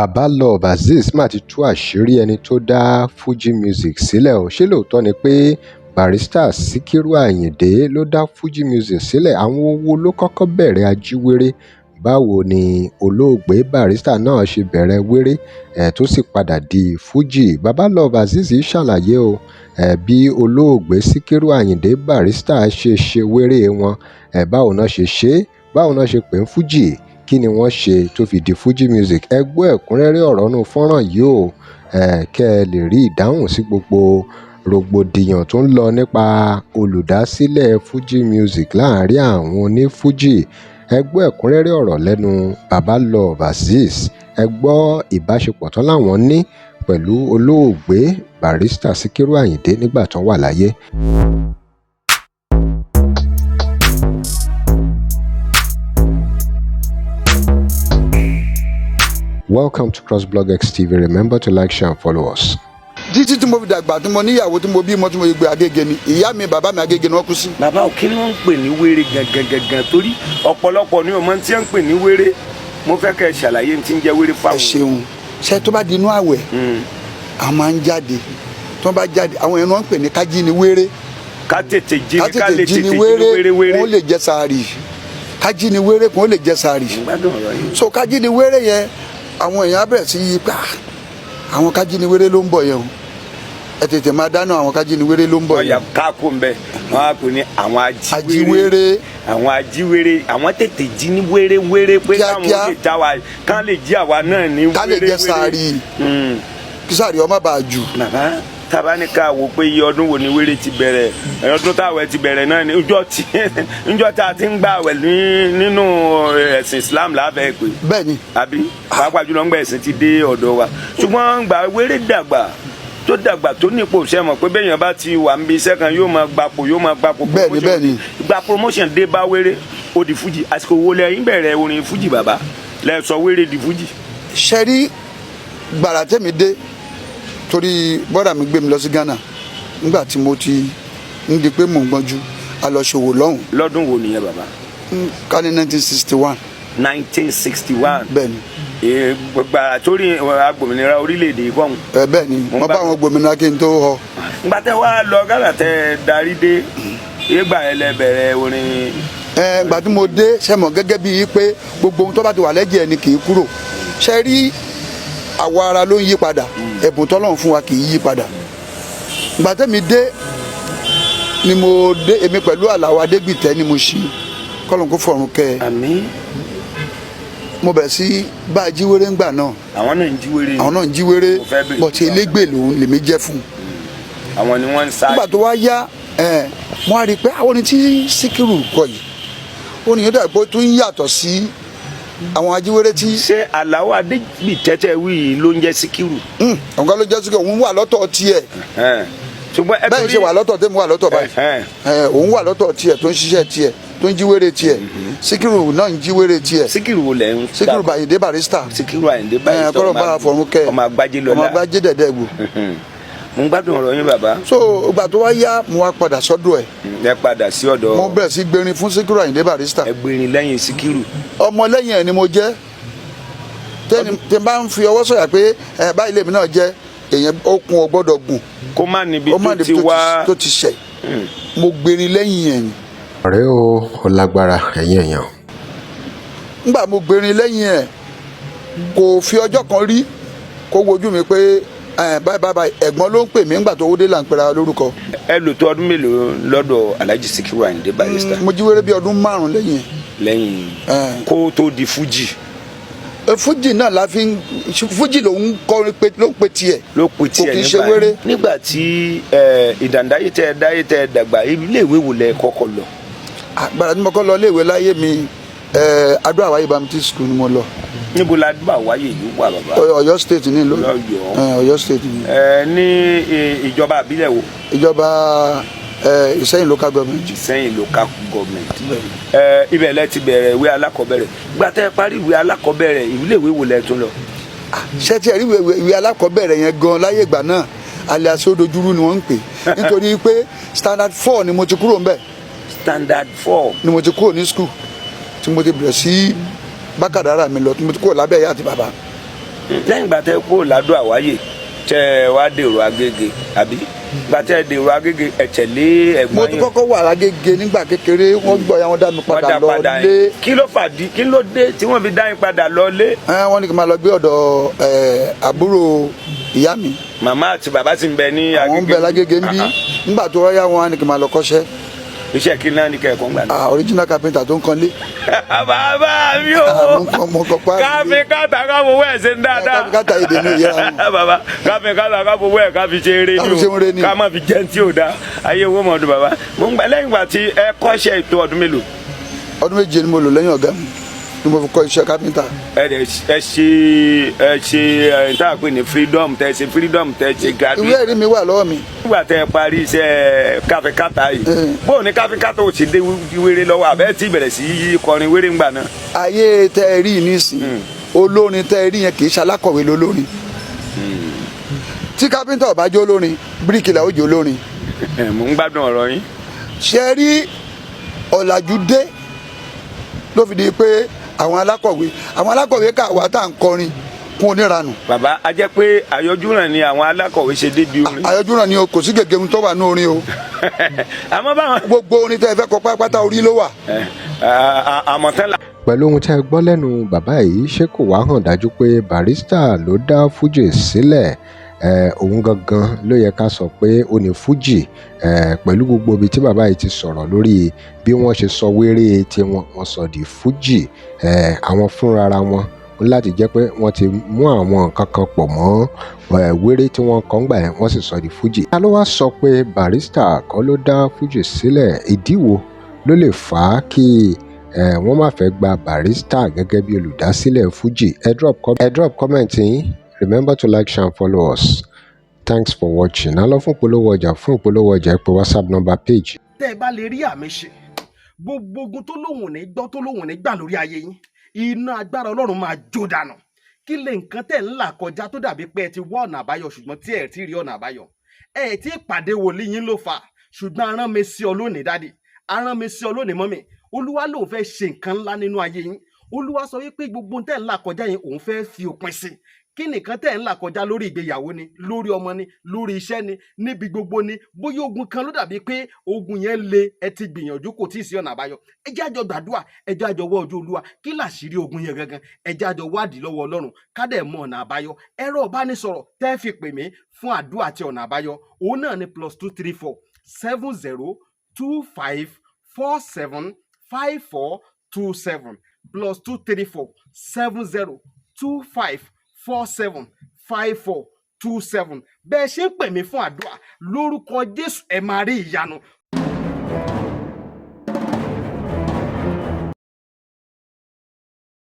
baba Love Azeez mà ti tú àṣírí ẹni tó dá Fuji Music sílẹ̀ o. Ṣé lóòótọ́ ni pé Barrister Síkírù Àyìndé ló dá Fuji Music sílẹ̀? Àwọn wo ló kọ́kọ́ bẹ̀rẹ̀ ajíwéré? Báwo ni olóògbé Barrister náà ṣe bẹ̀rẹ̀ wéré tó sì padà di Fuji? Baba Love Azeez ṣàlàyé o bí olóògbé Síkírù Àyìndé Barrister ṣe wéré wọn, báwo náà ṣe ṣe, báwo náà ṣe pè ń Fuji, kí ni wọ́n ṣe tó fi di Fuji Music. Ẹ gbọ́ ẹ̀kúnrẹ́rẹ́ ọ̀rọ̀ nù fọ́nrán yìí o, kẹ́ ẹ lè rí ìdáhùn sí gbogbo rògbòdìyàn tó ń lọ nípa olùdásílẹ̀ Fuji Music láàárín àwọn onífújì. Ẹ gbọ́ ẹ̀kúnrẹ́rẹ́ ọ̀rọ̀ lẹ́nu baba Love Azeez. Ẹ gbọ́ ìbáṣepọ̀ tán láwọn ní pẹ̀lú olóògbé Barrister Síkírù Àyìndé nígbà tán wà láyé. Welcome to CrossBlogX TV. Remember to like, share and follow us. Títí tí mo fi dàgbà tí mo níyàwó tí mo bí mo tí mo gbé Agége ni ìyá mi bàbá mi Agége ni wọ́n kú sí. Bàbá òkè ni wọ́n ń pè ní wéré gangan torí ọ̀pọ̀lọpọ̀ ni ọmọ tí wọ́n ń pè ní wéré. Mo fẹ́ kẹ́ ẹ ṣàlàyé tí ń jẹ́ wéré fáwọn. Ẹ ṣeun ṣe tó bá di inú àwẹ̀ a máa ń jáde tó bá jáde àwọn èèyàn ń pè ní kájí ni wéré. Ká tètè jí ni ká lè tètè jí wéré wọ́n lè jẹ sàárì. Kájí ni wéré kò lè jẹ sàárì. So kájí ni wéré yẹn àwọn èèyàn á bẹ̀rẹ̀ sí yí pa àwọn kájí ni wéré ló ń bọ̀ yẹn o. Ẹ tètè máa dáná àwọn kájíniwéré ló ń bọ̀ yìí. Ọ̀yà káàkó ń bẹ wọ́n á pè ní àwọn ajíwéré. Àwọn ajíwéré àwọn tètè jí ní wéré pé káwọn lè já wa kán lè jí àwa náà ní wéré. Ká lè jẹ sàárì kí sàárì ọmọ bá jù. Bàbá tábà ní ká wò pé iye ọdún wo ni wéré ti bẹ̀rẹ̀ ọdún táwẹ̀ ti bẹ̀rẹ̀ náà ni njọ́ tá a ti ń gbààwẹ̀ nínú ẹ̀sìn Islam láfẹ̀ẹ́ pé. Bẹ́ẹ̀ni. Àbí pàápàá jùlọ ńgbà ẹ̀sìn ti dé ọ̀dọ̀ wa ṣùgbọ́n gbà wéré dàgbà tó dàgbà tó nípò ṣe mọ̀ pé bẹ́ẹ̀yàn bá ti wà níbi iṣẹ́ kan yóò máa gbapò bẹ́ẹ̀ni gba promotion dé bá wéré ó di Fuji. Àsìkò wo lẹ́yìn bẹ̀rẹ̀ orin Fuji bàbá lẹ sọ wéré di Fuji. Ṣẹ́rí gbàrà tẹ́mi dé torí bọ́dà mi gbé mi lọ sí Ghana nígbà tí mo ti ń di pé mò ń gbọ́njú a lọ ṣòwò lọ́hùn. Lọ́dún wo nìyẹn bàbá. Ká ní 1961. 1961. Bẹ́ẹ̀ni. Gbàrà torí agbòmìnira orílẹ̀-èdè ìbọn. Bẹ́ẹ̀ni mo bá àwọn gbòmìnira kí n tó họ. Ìgbà tẹ́ wá lọ Ghana tẹ́ darí dé ìgbà ẹlẹ́bẹ̀rẹ̀ orin. Ìgbà tí mo dé sẹ́mọ̀ gẹ́gẹ́ bíi pé gbogbo ohun tó bá ti wà lẹ́jẹ̀ ni kì í kúrò. Ṣe rí àwọ̀ ara ló ń yí padà ẹ̀bùn tọ́lọ́run fún wa kì í yí padà. Ìgbà tẹ́mi dé ni mo dé èmi pẹ̀lú Àlàó Adégbìtẹ́ ni mo ṣí kọ́lọ́n kó fọ̀run kẹ́ ẹ. Àmín. Mo bẹ̀ sí bá a jíwéré ńgbà náà. Àwọn náà ń jíwéré. Àwọn náà ń jíwéré bọ̀tí elégbè lòun lèmi jẹ́ fún. Àwọn ni wọ́n ń sáré. Nígbà tó wá yá mo á rí i pé àwọn orin tí Síkírù kọ yìí ó nìyẹn dàgbà pé tó ń yàtọ̀ sí àwọn ajíwéré tí. Ṣé Àlàó Adégbìtẹ́ wí ló ń jẹ́ Síkírù? Àwọn kan ló jẹ́ Síkírù òun wà lọ́tọ̀ tiẹ̀. Ṣùgbọ́n ẹ bẹ́ẹ̀ ṣe wà lọ́tọ̀ tẹ́mi wà lọ́tọ̀ báyìí òun wà lọ́tọ̀ tiẹ̀ tó ń ṣiṣẹ́ tiẹ̀ tó ń jíwéré tiẹ̀ Síkírù náà ń jíwéré tiẹ̀. Síkírù wo lẹ ń. Síkírù Àyìndé Barrister. Síkírù Àyìndé Barrister kọ́lọ́ bá fọ̀run kẹ́ ọmọ àgbájé lọ́la ọmọ àgbájé dẹ̀dẹ̀ gbò. Mo ń gbádùn ọ̀rọ̀ yín bàbá. So ìgbà tó wá yá mo wá padà sọ́dọ̀ ẹ̀. Ẹ padà sí ọ̀dọ̀. Mo bẹ̀rẹ̀ sí gbérin fún Síkírù Àyìndé Barrister. Ẹ gbérin lẹ́yìn Síkírù. Ọmọ lẹ́yìn ẹ̀ ni mo jẹ́ tẹ́ bá ń fi ọwọ́ sọ̀yà pé báyìí lèmi náà jẹ́ èèyàn okun ò gbọ́dọ̀ gùn kó má níbi tó ti wá tó ti ṣẹ̀ mo gbérin lẹ́yìn ẹ̀ ni. ọ̀rẹ́ o lágbára ẹ̀yin èèyàn. nígbà mo gbérin lẹ́yìn ẹ̀ kò fi ọjọ́ kan rí kó wojú mi pé báyìí ẹ̀gbọ́n ló ń pè mí nígbà tó wódé là ń pera lórúkọ. Ẹ lò tó ọdún mélòó lọ́dọ̀ Alhaji Síkírù Àyìndé Barrister. Mo jíwéré bí ọdún 5 lẹ́yìn ẹ̀. Lẹ́yìn kó tó di Fuji. Fuji náà la fi Fuji ló ń kọrin pé ló ń pe tiẹ̀. Ló pe tiẹ̀ kò kì í ṣe wéré. Nígbà tí ìdàndáyé tẹ dàgbà iléèwé wo lẹ kọ́kọ́ lọ. Àgbàrá tí mo kọ́ lọ iléèwé láyé mi Adó Àwáyé Baptist School ni mo lọ. Níbo la Adó Àwáyé yìí wà bàbá. Ọ̀yọ́ state ní ìlú Ọ̀yọ́ state ní. Ní ìjọba àbílẹ̀ wo. Ìjọba Ìsẹ́yìn local government. Ìsẹ́yìn local government. Ibẹ̀ lẹ ti bẹ̀rẹ̀ ìwé alákọ̀ọ́bẹ̀rẹ̀. Gbà tẹ́ parí ìwé alákọ̀ọ́bẹ̀rẹ̀ ìwé wo lẹ tún lọ. Ṣé tí ẹ rí ìwé alákọ̀ọ́bẹ̀rẹ̀ yẹn gan láyé ìgbà náà alias Odojuru ni wọ́n ń pè nítorí pé standard 4 ni mo ti kúrò ńbẹ̀. Standard 4 ni mo ti kúrò ní school tí mo ti bẹ̀rẹ̀ sí bákàdára mi lọ tí mo ti kúrò lábẹ́ ìyá àti bàbá. lẹ́yìn ìgbà tẹ́ kúrò ládùn àwáyè tẹ́ wá dèrò Agége àbí ìgbà tẹ́ dèrò Agége ẹ tẹ̀lé ẹ̀gbọ́n mo ti yín. kọ́kọ́ wà lágége nígbà kékeré wọ́n gbọ́ ya wọ́n dá mi padà lọ lé. kí ló fàdí kí ló dé tí wọ́n fi dá yín padà lọ lé. wọ́n ní kí n máa lọ gbé ọ̀dọ̀ àbúrò ìyá mi. màmá àti bàbá ti ń bẹ ní Agége. àwọn ń bẹ lágége ń bí nígbà tó wáyà wọn ní kí n máa lọ kọ́ṣẹ́. iṣẹ́ kí náà ní kẹ́kọ̀ọ́ ń gbà náà. original carpenter tó ń kan lé. bàbá mi ò mo kọ pa. káfí kàtà ká fowó ẹ̀ ṣe ń dáadáa. káfí kàtà èdè mi ò yẹra wọn. bàbá káfí kàtà ká fowó ẹ̀ ká fi ṣe eré ni o ká má fi jẹun tí ò dáa ayé owó mọ̀ọ́dún bàbá. mo ń gbà lẹ́yìn ìgbà tí ẹ kọ́ṣẹ́ ètò ọdún mélòó. ọdún méje ni mo lò lẹ́yìn ọ̀gá mi ni mo fi kọ́ iṣẹ́ kápẹ́ntà. ẹ ṣe tá a pè ní freedom tẹ ṣe graduate. ìwé ẹ̀rí mi wà lọ́wọ́ mi. nígbà tẹ parí iṣẹ́ káfíkátà yìí bóun ní káfíkátà ò ti dé wéré lọ́wọ́ àbẹ́ tí bẹ̀rẹ̀ sí kọrin wéré ńgbà náà. ayé tẹ ẹ rí nísìnyí olórin tẹ ẹ rí yẹn kì í ṣalákọ̀wé lólórin tí kápẹ́ntà ò bá jẹ́ olórin bíríkìlà ó jẹ́ olórin. mo ń gbádùn ọ̀rọ̀ yín. ṣe rí ọ̀làjú dé ló fi di pé àwọn alákọ̀wé kà wá tá à ń kọrin kún oníranù. bàbá a jẹ́ pé àyọjúràn ni àwọn alákọ̀wé ṣe débi orin. àyọjúràn ni o kò sí gègé tó wà ní orin o. àmọ́ báwọn. gbogbo orin tẹ́ ẹ fẹ́ kọ pátápátá orí ló wà. àmọ̀tẹ́lá. pẹ̀lú ohun tẹ́ ẹ gbọ́ lẹ́nu bàbá yìí ṣé kò wá hàn dájú pé Barrister ló dá fújì sílẹ̀ òun gangan ló yẹ ká sọ pé ó ní fújì pẹ̀lú gbogbo ibi tí bàbá yìí ti sọ̀rọ̀ lórí bí wọ́n ṣe sọ wéré tí wọ́n sọ di fújì àwọn fúnra wọn láti jẹ́ pé wọ́n ti mú àwọn nǹkan kan pọ̀ mọ́ wéré tí wọ́n kọ́ ń gbà yẹn wọ́n sì sọ di fújì. ta ló wá sọ pé Barrister kọ́ ló dá fújì sílẹ̀ ìdí wo ló lè fà á kí wọ́n má fẹ́ gba Barrister gẹ́gẹ́ bí olùdásílẹ̀ fújì? ẹ drop comment yín. Remember to like, share and follow us. Thanks for watching. A lọ fún ìpolówó ọjà ẹ pè WhatsApp number page. tẹ́ ẹ bá lè rí àmì ṣe gbogbo ogun tó lóhùn ní gbọ́ tó lóhùn ní gbà lórí ayé yín iná agbára Ọlọ́run máa jó dànù. kí lè nǹkan tẹ̀ ń là kọjá tó dàbí pé ẹ ti wá ọ̀nà àbáyọ ṣùgbọ́n tí ẹ ti rí ọ̀nà àbáyọ ẹ ti pàdé wòlíì yín ló fà ṣùgbọ́n arán mi sí ọ lónìí dádì arán mi sí ọ lónìí mọ́mì Olúwa lòun fẹ́ ṣe nǹkan ńlá nínú ayé yín. Olúwa sọ wípé gbogbo tẹ̀ ń là kọjá yín òun fẹ́ fi òpin sí. Kí nìkan tẹ̀ ń là kọjá lórí ìgbéyàwó ni lórí ọmọ ni lórí iṣẹ́ ni níbi gbogbo ni bóyá ogun kan ló dàbí pé ogun yẹn le ẹ ti gbìyànjú kò tí ì sí ọ̀nà àbáyọ ẹ jẹ́ àjọ gbàdúrà ẹ jẹ́ àjọ wá ojú Olúwa kí làṣírí ogun yẹn gangan ẹ jẹ́ àjọ wádìí lọ́wọ́ Ọlọ́run ká dẹ̀ mọ ọ̀nà àbáyọ. Ẹ̀rọ ìbánisọ̀rọ̀ tẹ́ fi pè mí fún àdúrà àti ọ̀nà àbáyọ òun náà ni +234 70 25 47 5427 +234 70 25 47 5427. bẹ́ẹ̀ ṣe ń pè mí fún àdúrà lórúkọ Jésù ẹ máa rí ìyanu